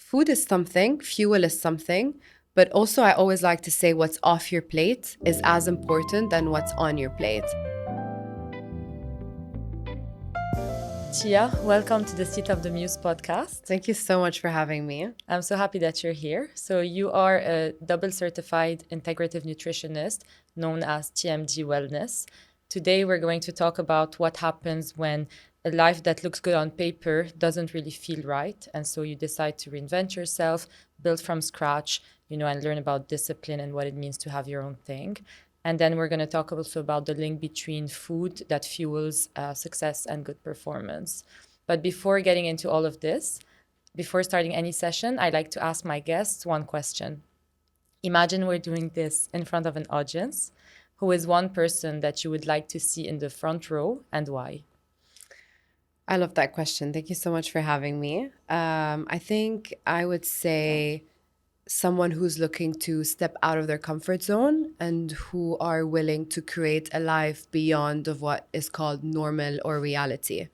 food is something, fuel is something, but also I always like to say what's off your plate is as important than what's on your plate. Chia, welcome to the Seat of the Muse podcast. Thank you so much for having me. I'm so happy that you're here. So you are a double certified integrative nutritionist known as TMDWELLNESS. Today we're going to talk about what happens when a life that looks good on paper doesn't really feel right. And so you decide to reinvent yourself, build from scratch, and learn about discipline and what it means to have your own thing. And then we're going to talk also about the link between food that fuels success and good performance. But before getting into all of this, before starting any session, I like to ask my guests one question. Imagine we're doing this in front of an audience. Who is one person that you would like to see in the front row and why? I love that question. Thank you so much for having me. I think I would say someone who's looking to step out of their comfort zone and who are willing to create a life beyond of what is called normal or reality.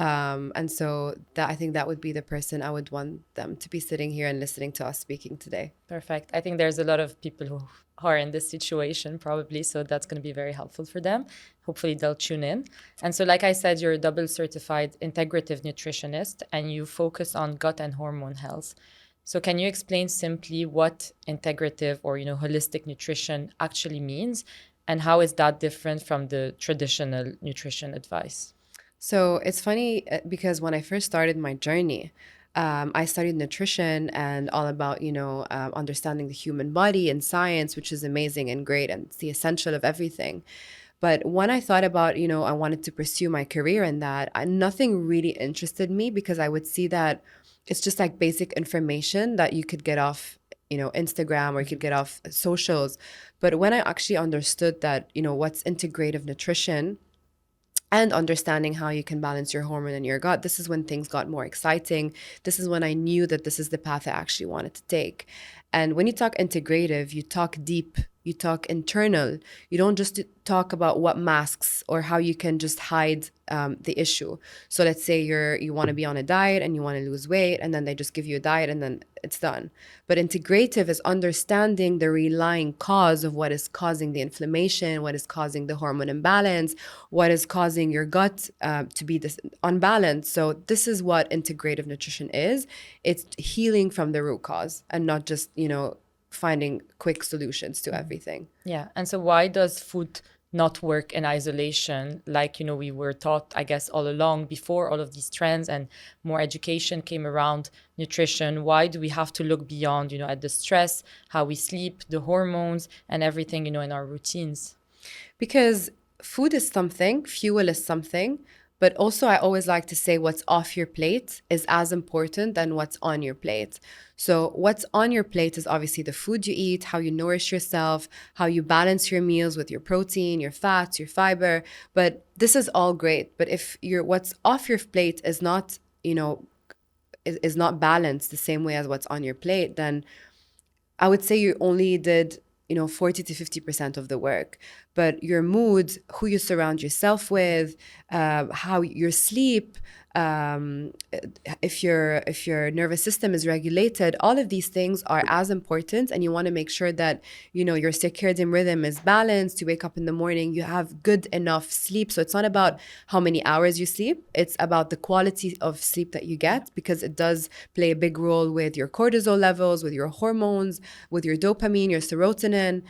And so I think that would be the person I would want them to be sitting here and listening to us speaking today. Perfect. I think there's a lot of people who are in this situation probably, so that's going to be very helpful for them. Hopefully they'll tune in. And so like I said, you're a double certified integrative nutritionist and you focus on gut and hormone health. So can you explain simply what integrative or holistic nutrition actually means and how is that different from the traditional nutrition advice? So it's funny because when I first started my journey, I studied nutrition and all about, understanding the human body and science, which is amazing and great. And it's the essential of everything. But when I thought about, I wanted to pursue my career in that, nothing really interested me because I would see that it's just like basic information that you could get off, Instagram or you could get off socials. But when I actually understood that, what's integrative nutrition and understanding how you can balance your hormone and your gut, this is when things got more exciting. This is when I knew that this is the path I actually wanted to take. And when you talk integrative, you talk deep, you talk internal. You don't just talk about what masks or how you can just hide the issue. So let's say you want to be on a diet and you want to lose weight, and then they just give you a diet and then it's done. But integrative is understanding the relying cause of what is causing the inflammation, what is causing the hormone imbalance, what is causing your gut to be unbalanced. So this is what integrative nutrition is. It's healing from the root cause and not just, finding quick solutions to everything. Yeah. And so why does food not work in isolation like, we were taught, I guess, all along before all of these trends and more education came around nutrition? Why do we have to look beyond, at the stress, how we sleep, the hormones and everything, in our routines? Because food is something, fuel is something, but also I always like to say what's off your plate is as important than what's on your plate. So what's on your plate is obviously the food you eat, how you nourish yourself, how you balance your meals with your protein, your fats, your fiber. But this is all great. But if what's off your plate is not, is not balanced the same way as what's on your plate, then I would say you only did 40 to 50% of the work. But your mood, who you surround yourself with, how your sleep, if your nervous system is regulated, all of these things are as important. And you want to make sure that, your circadian rhythm is balanced. You wake up in the morning, you have good enough sleep. So it's not about how many hours you sleep. It's about the quality of sleep that you get, because it does play a big role with your cortisol levels, with your hormones, with your dopamine, your serotonin.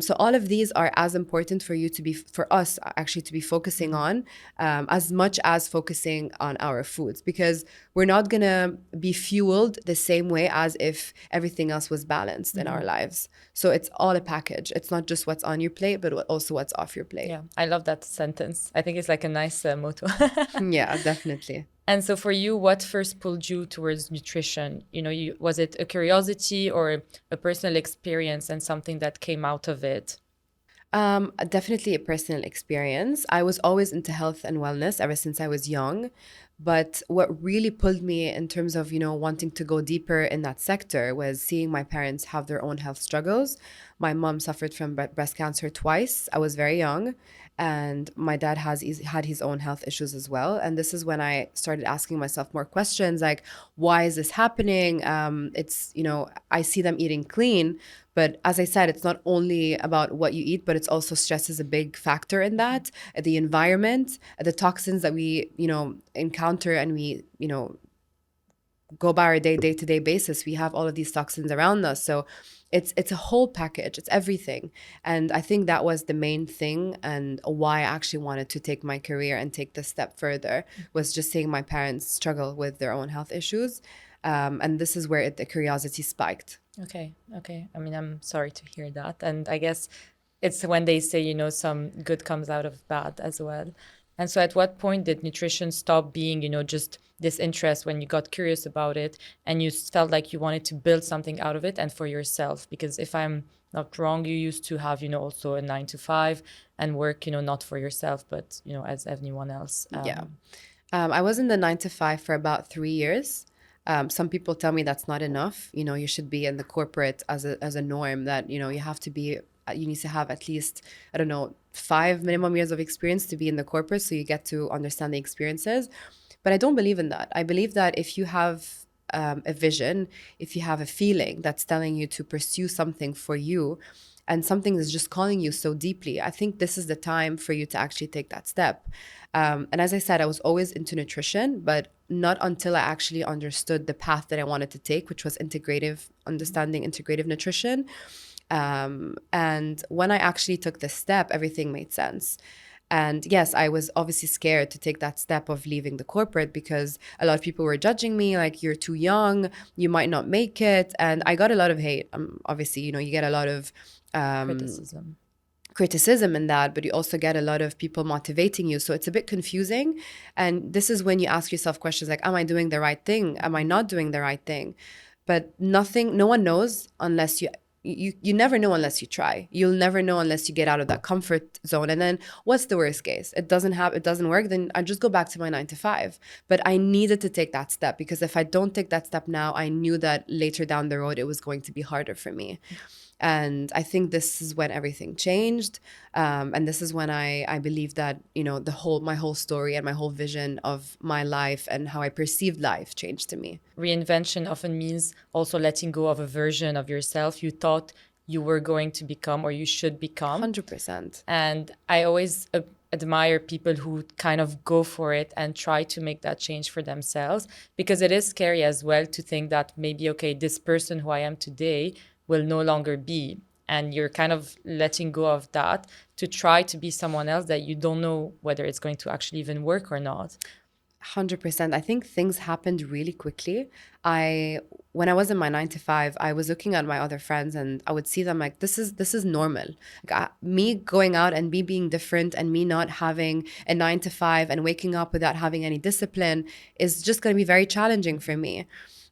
So all of these are as important for us actually to be focusing on, as much as focusing on our foods, because we're not gonna be fueled the same way as if everything else was balanced in our lives. So it's all a package. It's not just what's on your plate, but also what's off your plate. Yeah, I love that sentence. I think it's like a nice motto. Yeah, definitely. And so for you, what first pulled you towards nutrition? Was it a curiosity or a personal experience and something that came out of it? Definitely a personal experience. I was always into health and wellness ever since I was young. But what really pulled me in terms of, wanting to go deeper in that sector was seeing my parents have their own health struggles. My mom suffered from breast cancer twice. I was very young. and my dad had his own health issues as well. And this is when I started asking myself more questions like, why is this happening? It's, I see them eating clean, but as I said, it's not only about what you eat, but it's also stress is a big factor in that. The environment, the toxins that we, encounter and we, go by our day-to-day basis, we have all of these toxins around us. So it's a whole package, it's everything. And I think that was the main thing, and why I actually wanted to take my career and take this step further, was just seeing my parents struggle with their own health issues. And this is where the curiosity spiked. Okay. I mean, I'm sorry to hear that. And I guess it's when they say, some good comes out of bad as well. And so at what point did nutrition stop being, just this interest, when you got curious about it and you felt like you wanted to build something out of it and for yourself? Because if I'm not wrong, you used to have, also a 9 to 5 and work, not for yourself, but, as anyone else. Yeah. I was in the 9 to 5 for about 3 years. Some people tell me that's not enough. You should be in the corporate as a norm, that, you have to be, you need to have at least, I don't know, 5 minimum years of experience to be in the corporate, so you get to understand the experiences. But I don't believe in that. I believe that if you have a vision, if you have a feeling that's telling you to pursue something for you, and something is just calling you so deeply, I think this is the time for you to actually take that step. And as I said, I was always into nutrition, but not until I actually understood the path that I wanted to take, which was understanding integrative nutrition. And when I actually took this step, everything made sense. And yes, I was obviously scared to take that step of leaving the corporate, because a lot of people were judging me, like, you're too young, you might not make it. And I got a lot of hate. Obviously, you get a lot of criticism in that, but you also get a lot of people motivating you. So it's a bit confusing. And this is when you ask yourself questions like, am I doing the right thing? Am I not doing the right thing? But no one knows unless you never know unless you try. You'll never know unless you get out of that comfort zone. And then what's the worst case? It doesn't work, then I just go back to my 9 to 5. But I needed to take that step, because if I don't take that step now, I knew that later down the road it was going to be harder for me. And I think this is when everything changed. And this is when I believe that, my whole story and my whole vision of my life and how I perceived life changed to me. Reinvention often means also letting go of a version of yourself you thought you were going to become or you should become. 100%. And I always admire people who kind of go for it and try to make that change for themselves, because it is scary as well to think that maybe, okay, this person who I am today will no longer be. And you're kind of letting go of that to try to be someone else that you don't know whether it's going to actually even work or not. 100%. I think things happened really quickly. When I was in my 9 to 5, I was looking at my other friends and I would see them like, this is normal. Like, me going out and me being different, and me not having a 9 to 5 and waking up without having any discipline is just going to be very challenging for me.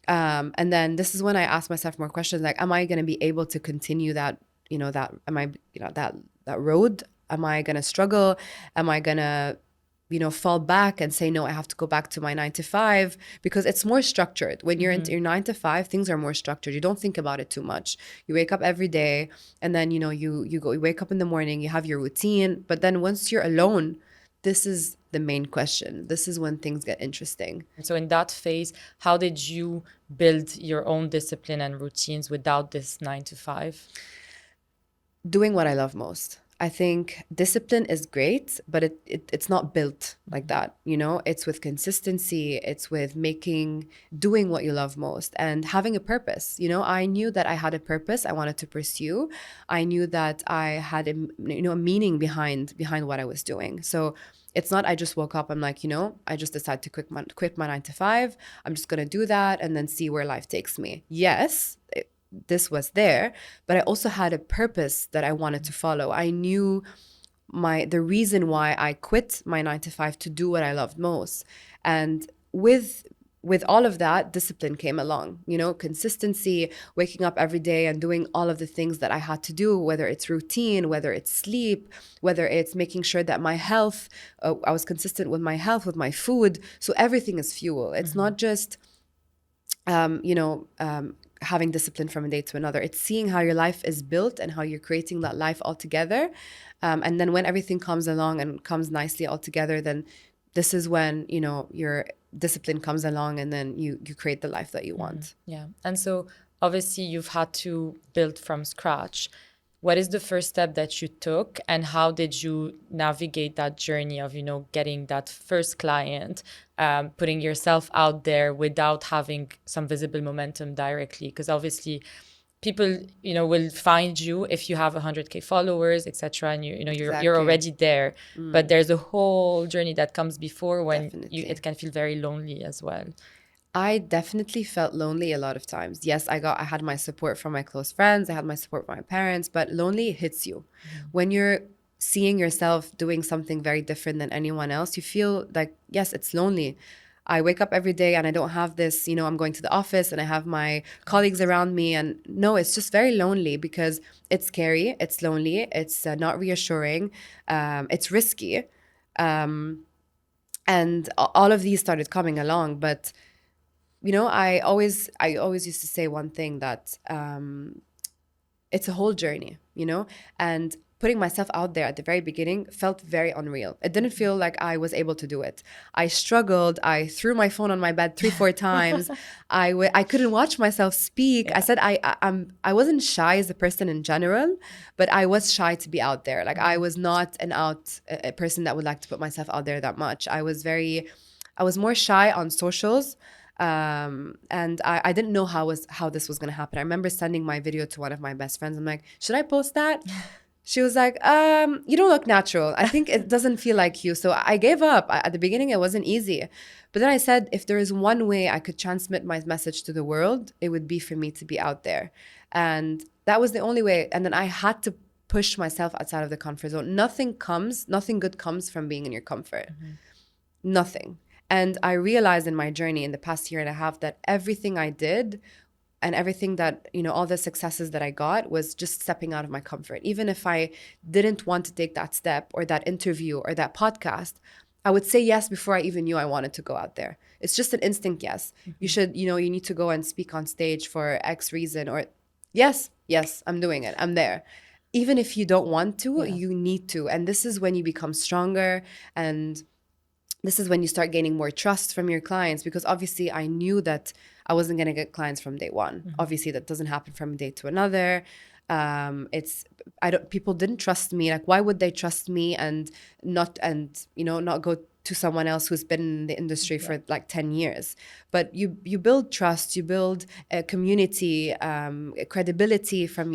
And then this is when I ask myself more questions like, am I going to be able to continue that, that road? Am I going to struggle? Am I going to, fall back and say, no, I have to go back to my 9 to 5? Because it's more structured. When you're into your 9 to 5, things are more structured. You don't think about it too much. You wake up every day, and then, you wake up in the morning, you have your routine. But then once you're alone, this is the main question. This is when things get interesting. So in that phase, how did you build your own discipline and routines without this 9 to 5? Doing what I love most. I think discipline is great, but it's not built like that. It's with consistency. It's with doing what you love most and having a purpose. I knew that I had a purpose I wanted to pursue. I knew that I had a meaning behind what I was doing. So it's not I just woke up, I'm like, I just decided to quit my 9 to 5. I'm just going to do that and then see where life takes me. Yes, this was there, but I also had a purpose that I wanted to follow. I knew the reason why I quit my 9 to 5 to do what I loved most. And with all of that, discipline came along, consistency, waking up every day and doing all of the things that I had to do, whether it's routine, whether it's sleep, whether it's making sure that my health, I was consistent with my health, with my food. So everything is fuel. It's not just, having discipline from a day to another. It's seeing how your life is built and how you're creating that life altogether. And then when everything comes along and comes nicely all together, then this is when, your discipline comes along, and then you create the life that you want. Yeah. And so obviously you've had to build from scratch. What is the first step that you took, and how did you navigate that journey of, getting that first client, putting yourself out there without having some visible momentum directly? Because obviously people, will find you if you have 100K followers, etc., and you're Exactly. already there. But there's a whole journey that comes before when Definitely. it can feel very lonely as well. I definitely felt lonely a lot of times. Yes, I had my support from my close friends, I had my support from my parents, but lonely hits you. When you're seeing yourself doing something very different than anyone else, you feel like, yes, it's lonely. I wake up every day and I don't have this, I'm going to the office and I have my colleagues around me. And no, it's just very lonely because it's scary, it's lonely, it's not reassuring, it's risky. And all of these started coming along. But I always used to say one thing, that it's a whole journey, and putting myself out there at the very beginning felt very unreal. It didn't feel like I was able to do it. I struggled. I threw my phone on my bed 3-4 times. I couldn't watch myself speak. Yeah. I said I wasn't shy as a person in general, but I was shy to be out there. Like I was not a person that would like to put myself out there that much. I was more shy on socials. And I didn't know how this was gonna happen. I remember sending my video to one of my best friends. I'm like, should I post that? She was like, you don't look natural. I think it doesn't feel like you. So I gave up. At the beginning, it wasn't easy. But then I said, if there is one way I could transmit my message to the world, it would be for me to be out there. And that was the only way. And then I had to push myself outside of the comfort zone. Nothing good comes from being in your comfort. Nothing. And I realized in my journey in the past year and a half that everything I did and everything that, all the successes that I got was just stepping out of my comfort. Even if I didn't want to take that step or that interview or that podcast, I would say yes before I even knew I wanted to go out there. It's just an instinct yes. You should, you need to go and speak on stage for X reason, or yes, I'm doing it. I'm there. Even if you don't want to, you need to. And this is when you become stronger, and this is when you start gaining more trust from your clients, because obviously I knew that I wasn't going to get clients from day one. Obviously that doesn't happen from a day to another. People didn't trust me. Like, why would they trust me and not go to someone else who's been in the industry for like 10 years? But you build trust, you build a community, credibility from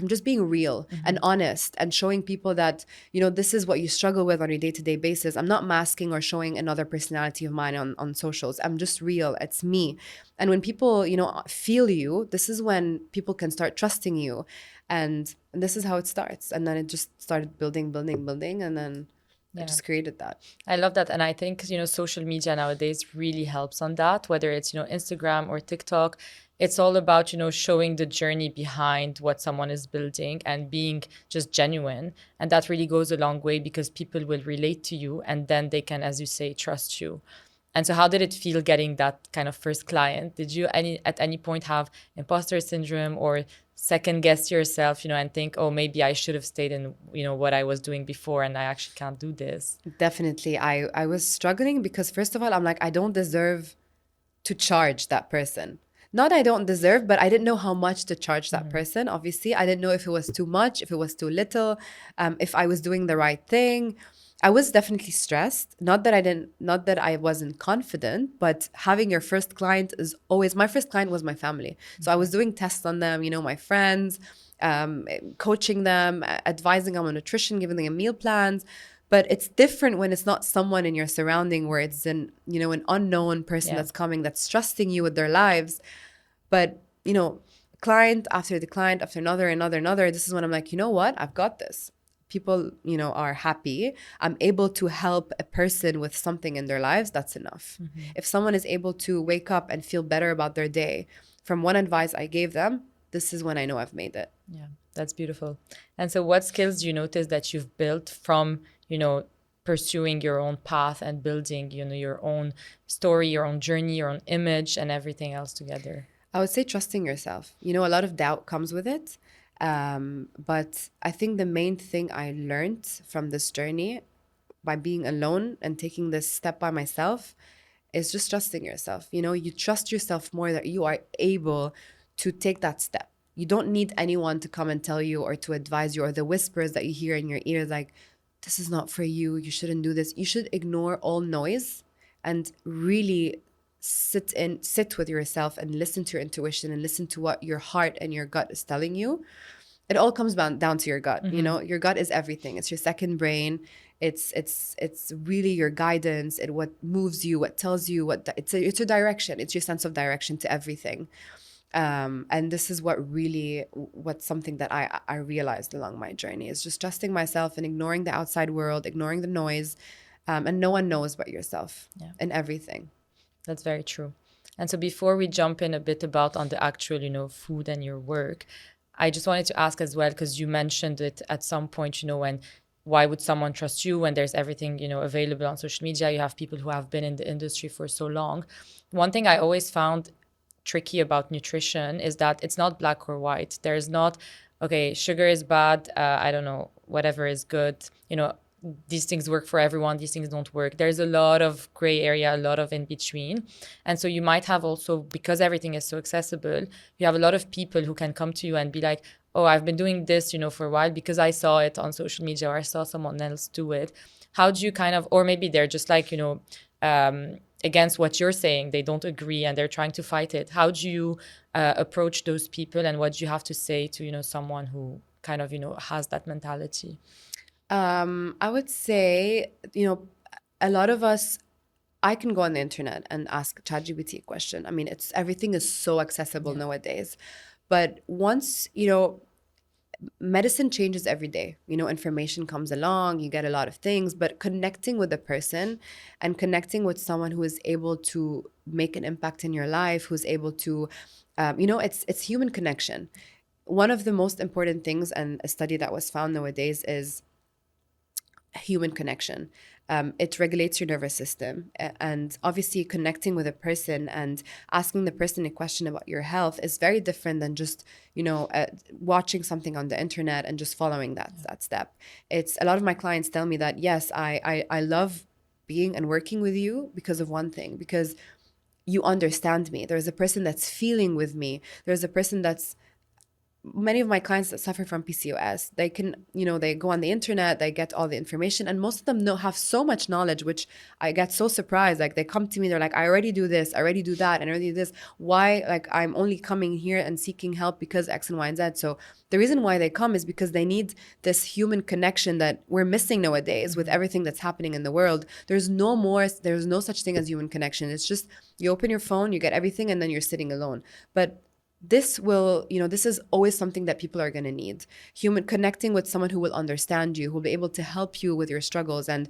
just being real and honest, and showing people that, this is what you struggle with on a day-to-day basis. I'm not masking or showing another personality of mine on socials. I'm just real. It's me. And when people, feel you, this is when people can start trusting you. And this is how it starts. And then it just started building, and then I just created that. I love that. And I think, social media nowadays really helps on that, whether it's, Instagram or TikTok. It's all about, showing the journey behind what someone is building and being just genuine. And that really goes a long way, because people will relate to you, and then they can, as you say, trust you. And so how did it feel getting that kind of first client? Did you at any point have imposter syndrome, or second guess yourself, and think, oh, maybe I should have stayed in, what I was doing before, and I actually can't do this? Definitely. I was struggling because, first of all, I'm like, I don't deserve to charge that person. Not I don't deserve, but I didn't know how much to charge that person. Obviously, I didn't know if it was too much, if it was too little, if I was doing the right thing. I was definitely stressed. Not that I wasn't confident, but having your first client is always, my first client was my family. So I was doing tests on them, my friends, coaching them, advising them on nutrition, giving them meal plans. But it's different when it's not someone in your surrounding, where it's an unknown person that's coming, that's trusting you with their lives. But, client after the client after another, this is when I'm like, you know what? I've got this. People, are happy. I'm able to help a person with something in their lives. That's enough. If someone is able to wake up and feel better about their day from one advice I gave them, this is when I know I've made it. Yeah, that's beautiful. And so what skills do you notice that you've built from, pursuing your own path and building, your own story, your own journey, your own image, and everything else together? I would say trusting yourself. You know, a lot of doubt comes with it. But I think the main thing I learned from this journey by being alone and taking this step by myself is just trusting yourself. You know, you trust yourself more that you are able to take that step. You don't need anyone to come and tell you or to advise you, or the whispers that you hear in your ear, like, this is not for you, you shouldn't do this. You should ignore all noise and really sit with yourself and listen to your intuition and listen to what your heart and your gut is telling you. It all comes down to your gut. You know, your gut is everything. It's your second brain. It's really your guidance. It what moves you, what tells you, it's a direction. It's your sense of direction to everything. And this is what's something that I realized along my journey, is just trusting myself and ignoring the outside world, ignoring the noise. And no one knows but yourself. Yeah. And everything. That's very true. And so before we jump in a bit about on the actual, food and your work, I just wanted to ask as well, because you mentioned it at some point, when why would someone trust you when there's everything, available on social media? You have people who have been in the industry for so long. One thing I always found tricky about nutrition is that it's not black or white. There's not, okay, sugar is bad, I don't know, whatever is good, these things work for everyone, these things don't work. There's a lot of gray area, a lot of in between. And so you might have also, because everything is so accessible, you have a lot of people who can come to you and be like, oh, I've been doing this, for a while because I saw it on social media or I saw someone else do it. How do you kind of, or maybe they're just like, against what you're saying, they don't agree and they're trying to fight it. How do you approach those people, and what do you have to say to, someone who kind of, has that mentality? I would say, a lot of us, I can go on the internet and ask ChatGPT a question. I mean, everything is so accessible nowadays. But once, medicine changes every day. Information comes along, you get a lot of things, but connecting with a person and connecting with someone who is able to make an impact in your life, who's able to, it's human connection. One of the most important things, and a study that was found nowadays, is human connection. It regulates your nervous system. And obviously connecting with a person and asking the person a question about your health is very different than just, watching something on the internet and just following that step. It's a lot of my clients tell me that, yes, I love being and working with you because of one thing, because you understand me. There's a person that's feeling with me. There's a person that's, many of my clients that suffer from PCOS, they can, they go on the internet, they get all the information, and most of them have so much knowledge, which I get so surprised. Like, they come to me, they're like, I already do this, I already do that, and I already do this. Why, like, I'm only coming here and seeking help because X and Y and Z. So the reason why they come is because they need this human connection that we're missing nowadays with everything that's happening in the world. There's no such thing as human connection. It's just, you open your phone, you get everything, and then you're sitting alone. But this is always something that people are going to need. Human connecting with someone who will understand you, who will be able to help you with your struggles. And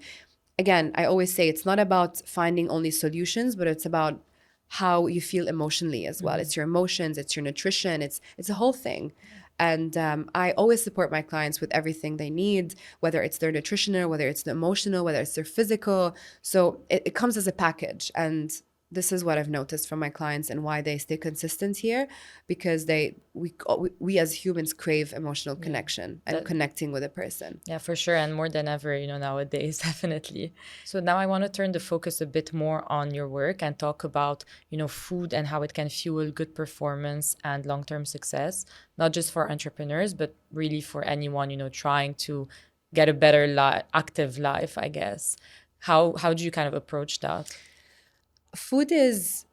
again, I always say it's not about finding only solutions, but it's about how you feel emotionally as well. It's your emotions, it's your nutrition, it's a whole thing. And I always support my clients with everything they need, whether it's their nutritional, whether it's the emotional, whether it's their physical. So it comes as a package. And this is what I've noticed from my clients and why they stay consistent here, because we as humans crave emotional connection and connecting with a person. Yeah, for sure. And more than ever, nowadays, definitely. So now I want to turn the focus a bit more on your work and talk about, food and how it can fuel good performance and long-term success, not just for entrepreneurs, but really for anyone, trying to get a better active life, I guess. How do you kind of approach that? Food is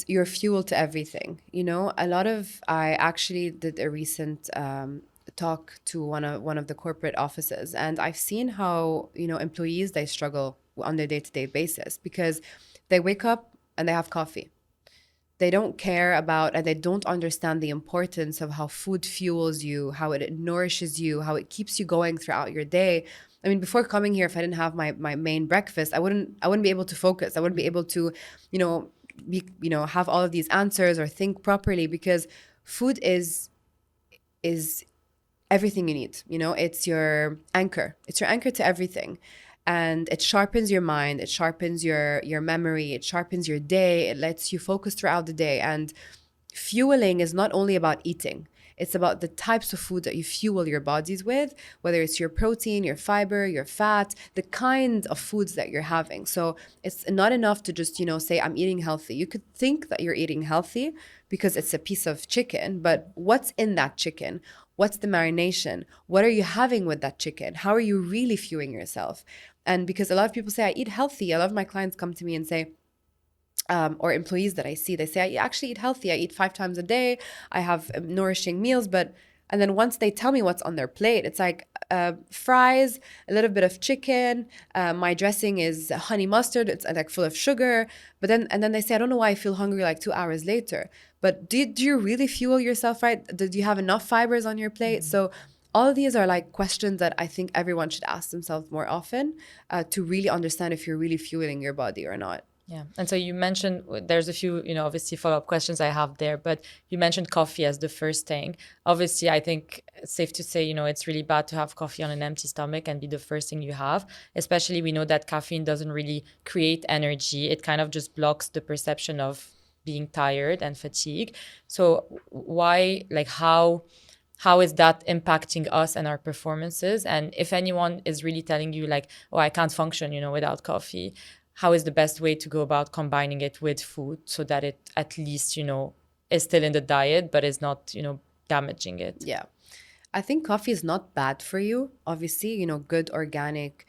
your fuel to everything. I actually did a recent talk to one of the corporate offices, and I've seen how employees, they struggle on their day-to-day basis because they wake up and they have coffee. They don't care about, and they don't understand the importance of how food fuels you, how it nourishes you, how it keeps you going throughout your day. I mean, before coming here, if I didn't have my main breakfast, I wouldn't be able to focus. I wouldn't be able to, have all of these answers or think properly, because food is everything you need. It's your anchor. It's your anchor to everything. And it sharpens your mind, it sharpens your memory, it sharpens your day, it lets you focus throughout the day. And fueling is not only about eating. It's about the types of food that you fuel your bodies with, whether it's your protein, your fiber, your fat, the kind of foods that you're having. So it's not enough to just, say, I'm eating healthy. You could think that you're eating healthy because it's a piece of chicken, but what's in that chicken? What's the marination? What are you having with that chicken? How are you really fueling yourself? And because a lot of people say, I eat healthy, a lot of my clients come to me and say, or employees that I see, they say, I actually eat healthy. I eat 5 times a day. I have nourishing meals. And then once they tell me what's on their plate, it's like fries, a little bit of chicken. My dressing is honey mustard. It's like full of sugar. And then they say, I don't know why I feel hungry like 2 hours later. But do you really fuel yourself right? Do you have enough fibers on your plate? So all of these are like questions that I think everyone should ask themselves more often to really understand if you're really fueling your body or not. Yeah. And so you mentioned there's a few, obviously follow-up questions I have there, but you mentioned coffee as the first thing. Obviously, I think it's safe to say, it's really bad to have coffee on an empty stomach and be the first thing you have. Especially we know that caffeine doesn't really create energy. It kind of just blocks the perception of being tired and fatigue. So why, like how is that impacting us and our performances? And if anyone is really telling you like, oh, I can't function, without coffee, how is the best way to go about combining it with food so that it at least, is still in the diet, but is not, damaging it? Yeah. I think coffee is not bad for you. Obviously, good organic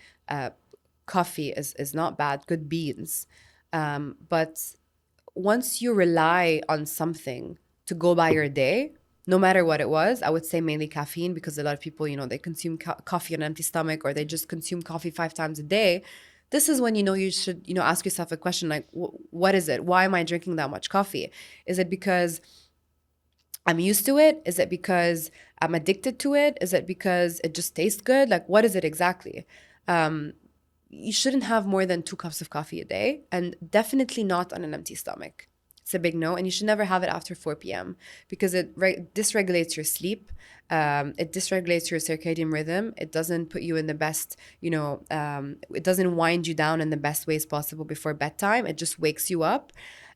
coffee is not bad, good beans. But once you rely on something to go by your day, no matter what it was, I would say mainly caffeine, because a lot of people, they consume coffee on an empty stomach, or they just consume coffee 5 times a day. This is when, you should, ask yourself a question like, what is it? Why am I drinking that much coffee? Is it because I'm used to it? Is it because I'm addicted to it? Is it because it just tastes good? Like, what is it exactly? You shouldn't have more than 2 cups of coffee a day, and definitely not on an empty stomach. It's a big no. And you should never have it after 4 p.m. because it dysregulates your sleep. It dysregulates your circadian rhythm. It doesn't put you in the best, it doesn't wind you down in the best ways possible before bedtime. It just wakes you up.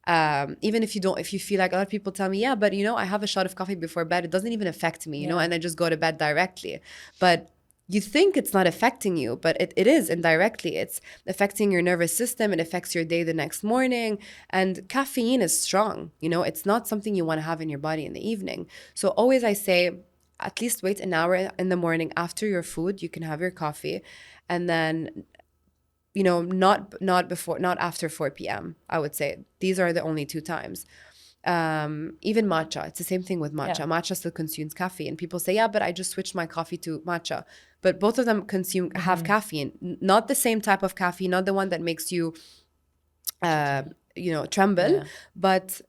Even if you feel like, a lot of people tell me, yeah, but I have a shot of coffee before bed. It doesn't even affect me, and I just go to bed directly. But you think it's not affecting you, but it is indirectly. It's affecting your nervous system. It affects your day the next morning. And caffeine is strong. It's not something you want to have in your body in the evening. So always I say, at least wait an hour in the morning after your food. You can have your coffee, and then not after 4 p.m. I would say these are the only 2 times. Even matcha, it's the same thing with matcha. Matcha still consumes caffeine. People say, yeah, but I just switched my coffee to matcha. But both of them have caffeine, not the same type of caffeine, not the one that makes you, tremble. Yeah. But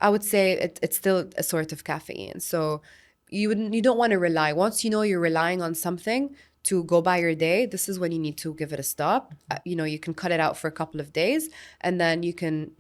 I would say it's still a sort of caffeine. So you don't want to rely. Once you're relying on something to go by your day, this is when you need to give it a stop. You can cut it out for a couple of days, and then you can,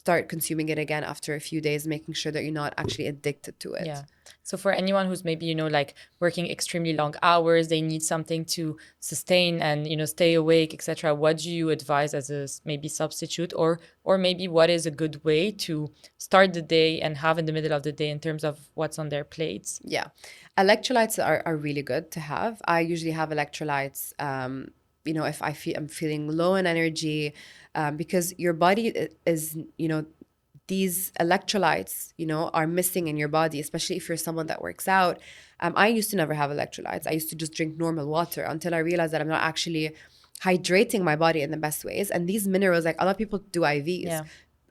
start consuming it again after a few days, making sure that you're not actually addicted to it. Yeah. So for anyone who's maybe, like working extremely long hours, they need something to sustain and, stay awake, etc. What do you advise as a maybe substitute, or maybe what is a good way to start the day and have in the middle of the day in terms of what's on their plates? Yeah. Electrolytes are really good to have. I usually have electrolytes, if I'm feeling low in energy, because your body is, these electrolytes, are missing in your body, especially if you're someone that works out. I used to never have electrolytes. I used to just drink normal water until I realized that I'm not actually hydrating my body in the best ways. And these minerals, like a lot of people do IVs. Yeah.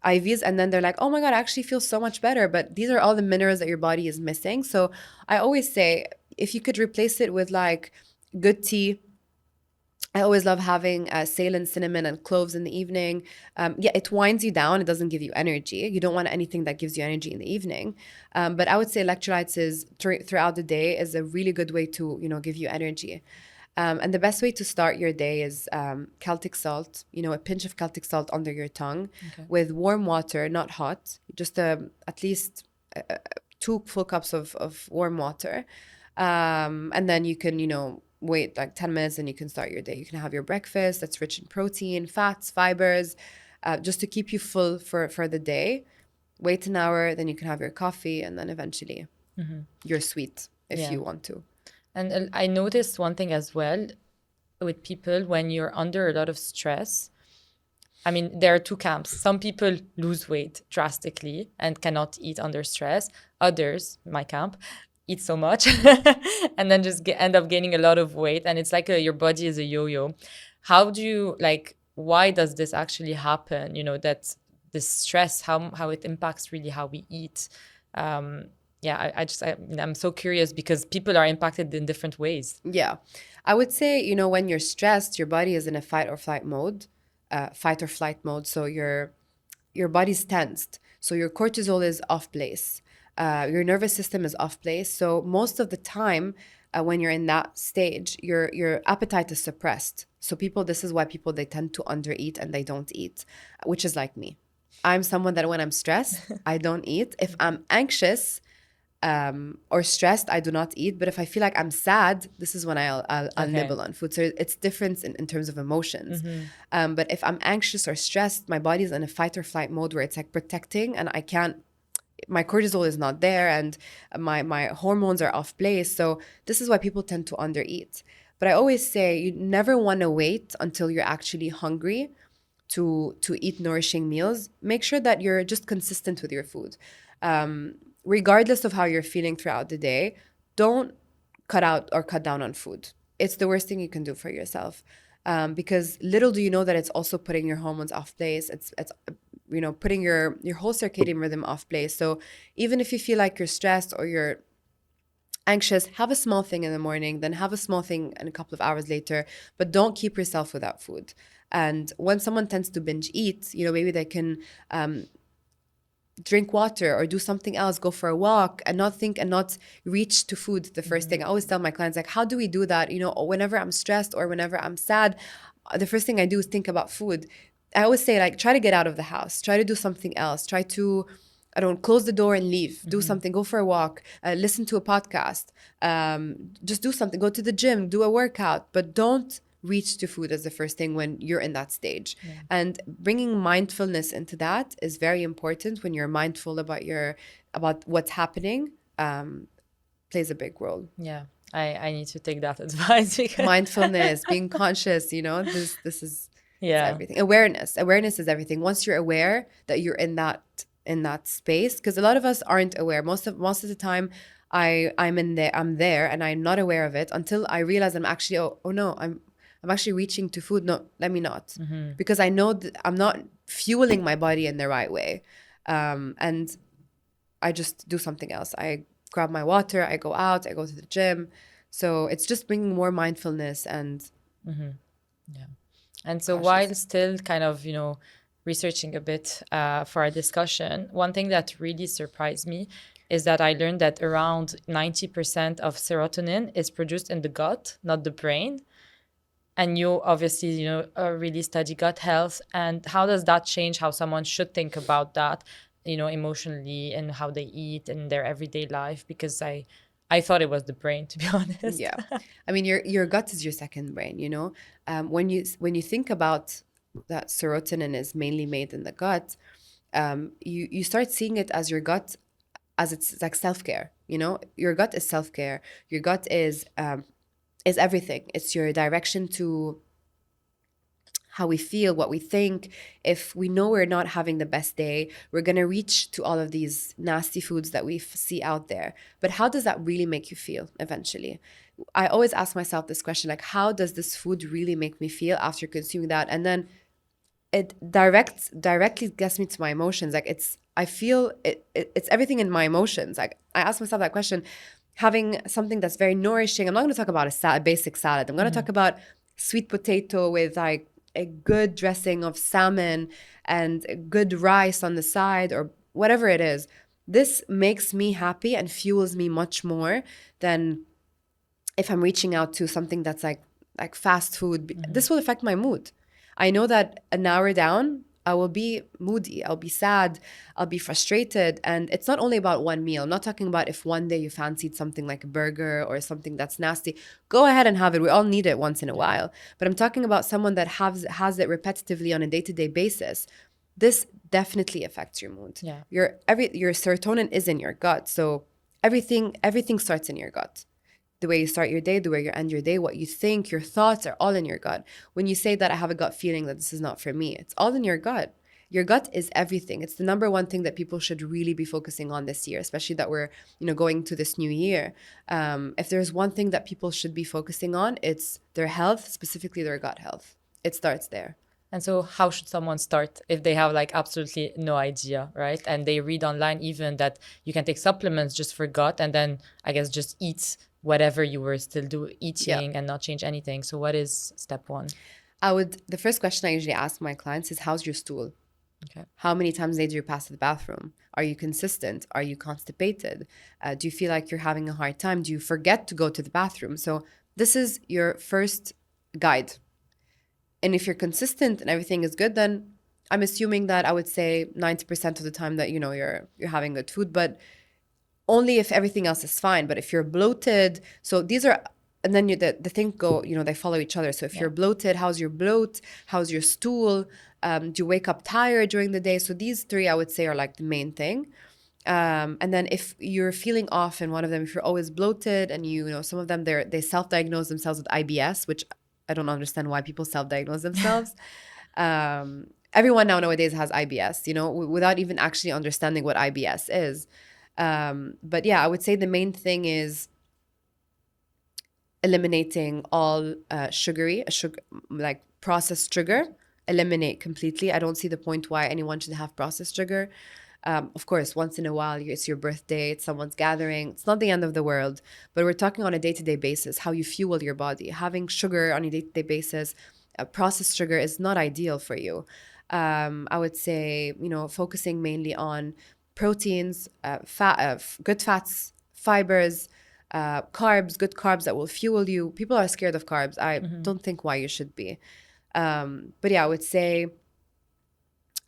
IVs, and then they're like, oh my God, I actually feel so much better. But these are all the minerals that your body is missing. So I always say, if you could replace it with like good tea. I always love having Ceylon cinnamon and cloves in the evening. It winds you down. It doesn't give you energy. You don't want anything that gives you energy in the evening. But I would say electrolytes throughout the day is a really good way to, give you energy. And the best way to start your day is Celtic salt, a pinch of Celtic salt under your tongue with warm water, not hot, just at least 2 full cups of warm water. And then you can, wait like 10 minutes and you can start your day. You can have your breakfast that's rich in protein, fats, fibers, just to keep you full for the day. Wait an hour, then you can have your coffee, and then eventually your sweet if Yeah. you want to. And I noticed one thing as well with people when you're under a lot of stress. I mean, there are two camps. Some people lose weight drastically and cannot eat under stress. Others, my camp, eat so much and then just end up gaining a lot of weight. And it's like your body is a yo-yo. How do you like? Why does this actually happen? You know, that this stress, how it impacts really how we eat. Yeah, I'm so curious because people are impacted in different ways. Yeah. I would say, when you're stressed, your body is in a fight or flight mode, fight or flight mode. So your body's tensed. So your cortisol is off place. Your nervous system is off place. So most of the time, when you're in that stage, your appetite is suppressed. So this is why people, they tend to undereat and they don't eat, which is like me. I'm someone that when I'm stressed, I don't eat. If I'm anxious, or stressed, I do not eat. But if I feel like I'm sad, this is when I'll Okay. nibble on food. So it's different in terms of emotions. But if I'm anxious or stressed, my body's in a fight or flight mode where it's like protecting, and my cortisol is not there, and my hormones are off place. So this is why people tend to undereat. But I always say you never want to wait until you're actually hungry to eat nourishing meals. Make sure that you're just consistent with your food. Regardless of how you're feeling throughout the day, don't cut out or cut down on food. It's the worst thing you can do for yourself. Because little do you know that it's also putting your hormones off place. It's putting your whole circadian rhythm off place. So even if you feel like you're stressed or you're anxious, have a small thing in the morning, then have a small thing in a couple of hours later, but don't keep yourself without food. And when someone tends to binge eat, maybe they can drink water or do something else, go for a walk, and not reach to food the first thing. I always tell my clients, like, how do we do that? Whenever I'm stressed or whenever I'm sad, the first thing I do is think about food. I always say, like, try to get out of the house, try to do something else, try to, I don't close the door and leave, do something, go for a walk, listen to a podcast, just do something, go to the gym, do a workout, but don't reach to food as the first thing when you're in that stage. Yeah. And bringing mindfulness into that is very important. When you're mindful about what's happening, plays a big role. Yeah, I need to take that advice because Mindfulness, being conscious, this is yeah. everything. Awareness is everything. Once you're aware that you're in that space, because a lot of us aren't aware. Most of the time, I'm there and I'm not aware of it until I realize I'm actually, oh no, I'm actually reaching to food. No, let me not. Because I know that I'm not fueling my body in the right way. And I just do something else. I grab my water, I go out, I go to the gym. So it's just bringing more mindfulness and Yeah. And so cautious. while still kind of, researching a bit for our discussion, one thing that really surprised me is that I learned that around 90% of serotonin is produced in the gut, not the brain. And you obviously, really study gut health. And how does that change how someone should think about that, emotionally, and how they eat in their everyday life? Because I thought it was the brain, to be honest. Yeah. I mean, your gut is your second brain, when you think about that serotonin is mainly made in the gut, you start seeing it as your gut, as it's like self-care. Your gut is self-care. Your gut is everything. It's your direction to how we feel, what we think. If we know we're not having the best day, we're going to reach to all of these nasty foods that we see out there. But how does that really make you feel eventually? I always ask myself this question, like, how does this food really make me feel after consuming that? And then it directly gets me to my emotions. Like, I feel it's everything in my emotions. Like, I ask myself that question. Having something that's very nourishing, I'm not going to talk about a basic salad. I'm going to talk about sweet potato with like a good dressing of salmon and a good rice on the side or whatever it is. This makes me happy and fuels me much more than if I'm reaching out to something that's like fast food. This will affect my mood. I know that an hour down, I will be moody, I'll be sad, I'll be frustrated. And it's not only about one meal. I'm not talking about if one day you fancied something like a burger or something that's nasty. Go ahead and have it. We all need it once in a while. But I'm talking about someone that has it repetitively on a day-to-day basis. this definitely affects your mood. Yeah. Your serotonin is in your gut, so everything starts in your gut. The way you start your day, the way you end your day, what you think, your thoughts are all in your gut. When you say that I have a gut feeling that this is not for me, it's all in your gut. Your gut is everything. It's the number one thing that people should really be focusing on this year, especially that we're, going to this new year. If there's one thing that people should be focusing on, it's their health, specifically their gut health. It starts there. And so how should someone start if they have like absolutely no idea, right? And they read online even that you can take supplements just for gut and then I guess just eat whatever you were still eating and not change anything. So what is step one? The first question I usually ask my clients is, how's your stool? Okay. How many times a day do you pass to the bathroom? Are you consistent? Are you constipated? Do you feel like you're having a hard time? Do you forget to go to the bathroom? So this is your first guide. And if you're consistent and everything is good, then I'm assuming that I would say 90% of the time that, you're having good food, but only if everything else is fine. But if you're bloated, so these are, and then the things go, they follow each other. So if you're bloated, how's your bloat? How's your stool? Do you wake up tired during the day? So these three, I would say, are like the main thing. And then if you're feeling off in one of them, if you're always bloated and some of them, they self-diagnose themselves with IBS, which I don't understand why people self-diagnose themselves. Everyone nowadays has IBS, without even actually understanding what IBS is. But yeah, I would say the main thing is eliminating all like processed sugar. Eliminate completely. I don't see the point why anyone should have processed sugar. Of course, once in a while, it's your birthday, it's someone's gathering. It's not the end of the world, but we're talking on a day-to-day basis, how you fuel your body. Having sugar on a day-to-day basis, processed sugar is not ideal for you. I would say, focusing mainly on proteins, good fats, fibers, carbs, good carbs that will fuel you. People are scared of carbs. I don't think why you should be. But yeah, I would say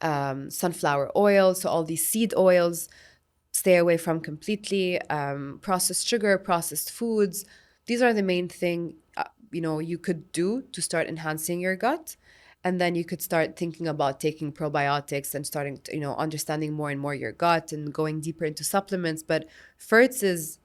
sunflower oil, so all these seed oils, stay away from completely. Processed sugar, processed foods, these are the main thing you could do to start enhancing your gut. And then you could start thinking about taking probiotics and starting to, understanding more and more your gut and going deeper into supplements. But first is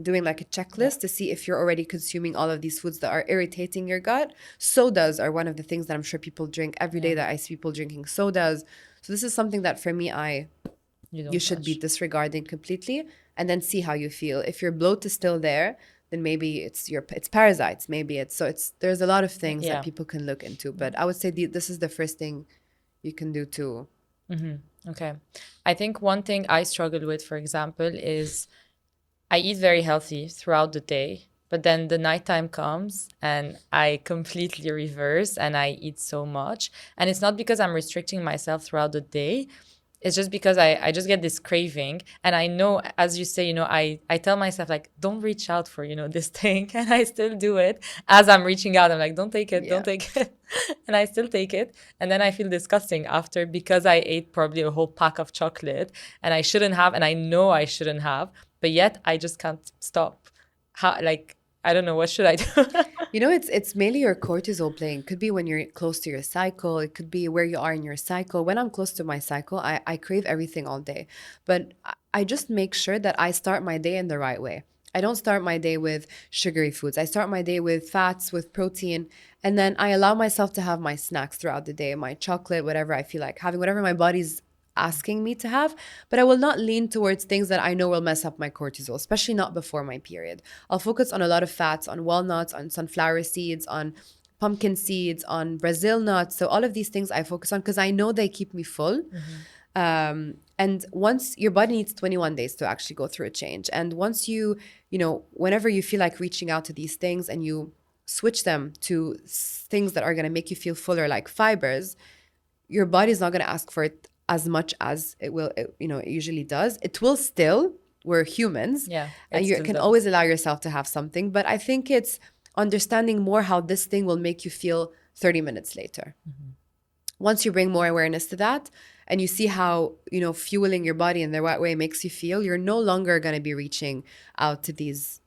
doing like a checklist to see if you're already consuming all of these foods that are irritating your gut. Sodas are one of the things that I'm sure people drink every day, that I see people drinking sodas. So this is something that for me, you should be disregarding completely, and then see how you feel. If your bloat is still there, then maybe it's parasites. Maybe there's a lot of things that people can look into. But I would say this is the first thing you can do too. Okay. I think one thing I struggle with, for example, is I eat very healthy throughout the day, but then the nighttime comes and I completely reverse and I eat so much. And it's not because I'm restricting myself throughout the day. It's just because I just get this craving. And I know, as you say, I tell myself, like, don't reach out for, this thing. And I still do it as I'm reaching out. I'm like, don't take it, don't take it. And I still take it. And then I feel disgusting after, because I ate probably a whole pack of chocolate and I shouldn't have. And I know I shouldn't have. But yet I just can't stop. I don't know, what should I do? It's mainly your cortisol playing. It could be when you're close to your cycle. It could be where you are in your cycle. When I'm close to my cycle, I crave everything all day. But I just make sure that I start my day in the right way. I don't start my day with sugary foods. I start my day with fats, with protein, and then I allow myself to have my snacks throughout the day, my chocolate, whatever I feel like having, whatever my body's asking me to have, but I will not lean towards things that I know will mess up my cortisol, especially not before my period. I'll focus on a lot of fats, on walnuts, on sunflower seeds, on pumpkin seeds, on Brazil nuts. So all of these things I focus on because I know they keep me full. And once your body needs 21 days to actually go through a change. And once whenever you feel like reaching out to these things and you switch them to things that are going to make you feel fuller, like fibers, your body's not going to ask for it as much as it usually does. It will still. We're humans. Yeah. And you can always allow yourself to have something. But I think it's understanding more how this thing will make you feel 30 minutes later. Once you bring more awareness to that and you see how, fueling your body in the right way makes you feel, you're no longer going to be reaching out to these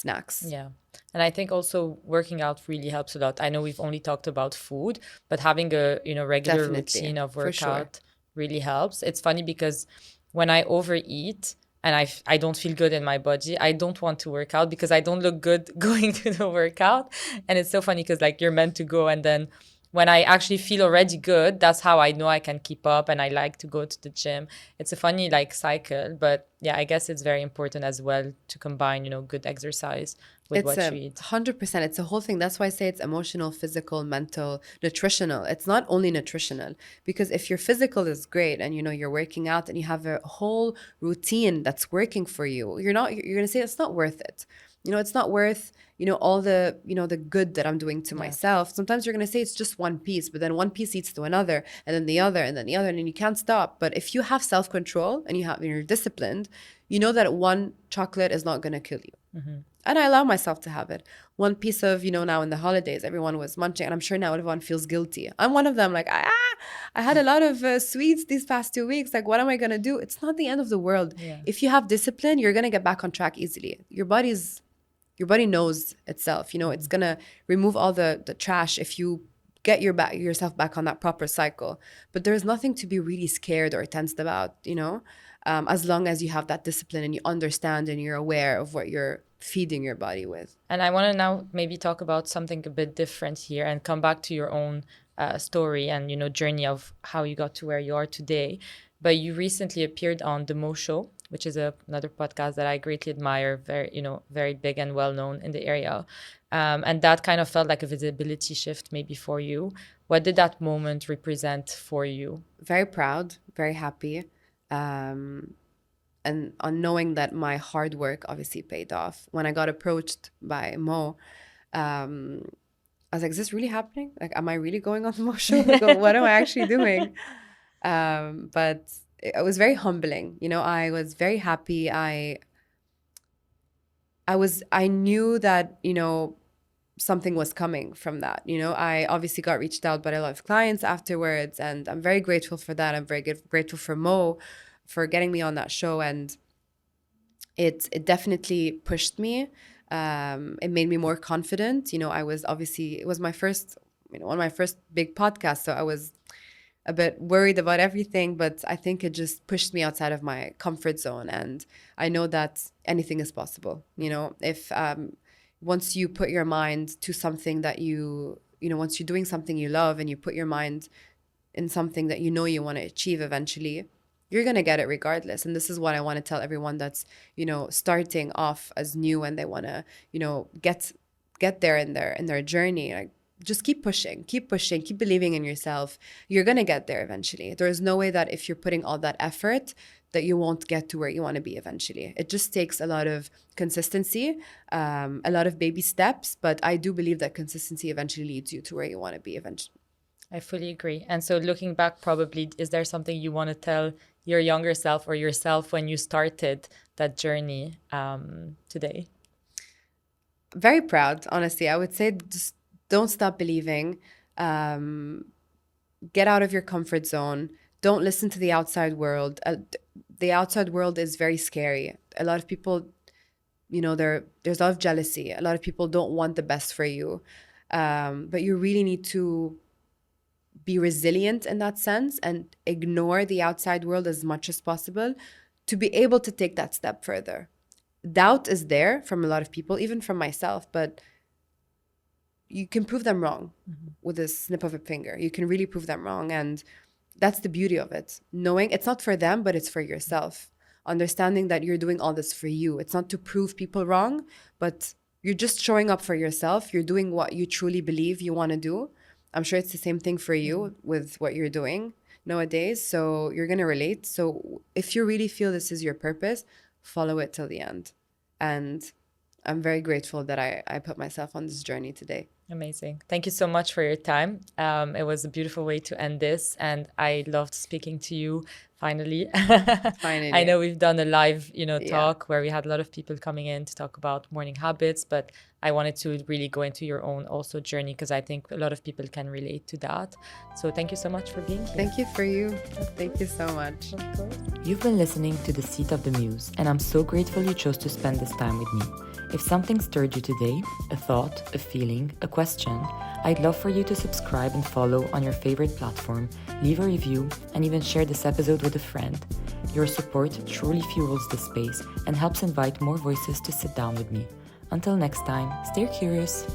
snacks. Yeah. And I think also working out really helps a lot. I know we've only talked about food, but having a, regular Definitely, routine of for sure. workout really helps. It's funny because when I overeat and I don't feel good in my body, I don't want to work out because I don't look good going to the workout. And it's so funny because like you're meant to go, and then when I actually feel already good, that's how I know I can keep up, and I like to go to the gym. It's a funny like cycle, but yeah, I guess it's very important as well to combine, good exercise with It's what you eat. 100%. It's a whole thing. That's why I say it's emotional, physical, mental, nutritional. It's not only nutritional, because if your physical is great and you're working out and you have a whole routine that's working for you, you're gonna say it's not worth it. It's not worth all the good that I'm doing to myself. Sometimes you're gonna say it's just one piece, but then one piece leads to another, and then the other, and then the other, and then you can't stop. But if you have self-control and you're disciplined, you know that one chocolate is not gonna kill you. And I allow myself to have it. One piece of, now in the holidays, everyone was munching, and I'm sure now everyone feels guilty. I'm one of them. Like, I had a lot of sweets these past 2 weeks. Like, what am I going to do? It's not the end of the world. Yeah. If you have discipline, you're going to get back on track easily. Your body knows itself. It's going to remove all the trash if you get yourself back on that proper cycle. But there's nothing to be really scared or tensed about, as long as you have that discipline and you understand and you're aware of what you're feeding your body with. And I want to now maybe talk about something a bit different here and come back to your own story and, journey of how you got to where you are today. But you recently appeared on The Mo Show, which is another podcast that I greatly admire, very big and well known in the area. And that kind of felt like a visibility shift maybe for you. What did that moment represent for you? Very proud, very happy. And on knowing that my hard work obviously paid off. When I got approached by Mo, I was like, is this really happening? Like, am I really going on the Mo Show? Like, what am I actually doing? But it was very humbling. I was very happy. I knew that, something was coming from that. I obviously got reached out by a lot of clients afterwards, and I'm very grateful for that. I'm very grateful for Mo for getting me on that show, and it definitely pushed me. It made me more confident. I was obviously, it was my first, one of my first big podcasts, so I was a bit worried about everything, but I think it just pushed me outside of my comfort zone, and I know that anything is possible. If once you put your mind to something that once you're doing something you love and you put your mind in something that you want to achieve eventually, you're going to get it regardless. And this is what I want to tell everyone that's, starting off as new and they want to, get there in their journey. Like, just keep pushing, keep believing in yourself. You're going to get there eventually. There is no way that if you're putting all that effort that you won't get to where you want to be eventually. It just takes a lot of consistency, a lot of baby steps. But I do believe that consistency eventually leads you to where you want to be eventually. I fully agree. And so looking back, probably, is there something you want to tell your younger self or yourself when you started that journey today? Very proud, honestly. I would say just don't stop believing. Get out of your comfort zone. Don't listen to the outside world. The outside world is very scary. A lot of people, there's a lot of jealousy. A lot of people don't want the best for you. But you really need to be resilient in that sense and ignore the outside world as much as possible to be able to take that step further. Doubt is there from a lot of people, even from myself, but you can prove them wrong with a snip of a finger. You can really prove them wrong. And that's the beauty of it. Knowing it's not for them, but it's for yourself. Understanding that you're doing all this for you. It's not to prove people wrong, but you're just showing up for yourself. You're doing what you truly believe you want to do. I'm sure it's the same thing for you with what you're doing nowadays. So you're going to relate. So if you really feel this is your purpose, follow it till the end. And I'm very grateful that I put myself on this journey today. Amazing. Thank you so much for your time. It was a beautiful way to end this. And I loved speaking to you finally. Finally. I know we've done a live, talk where we had a lot of people coming in to talk about morning habits, but I wanted to really go into your own also journey because I think a lot of people can relate to that. So thank you so much for being here. Thank you for you. Thank you so much. You've been listening to The Seat of the Muse, and I'm so grateful you chose to spend this time with me. If something stirred you today, a thought, a feeling, a question, I'd love for you to subscribe and follow on your favorite platform, leave a review, and even share this episode with a friend. Your support truly fuels this space and helps invite more voices to sit down with me. Until next time, stay curious.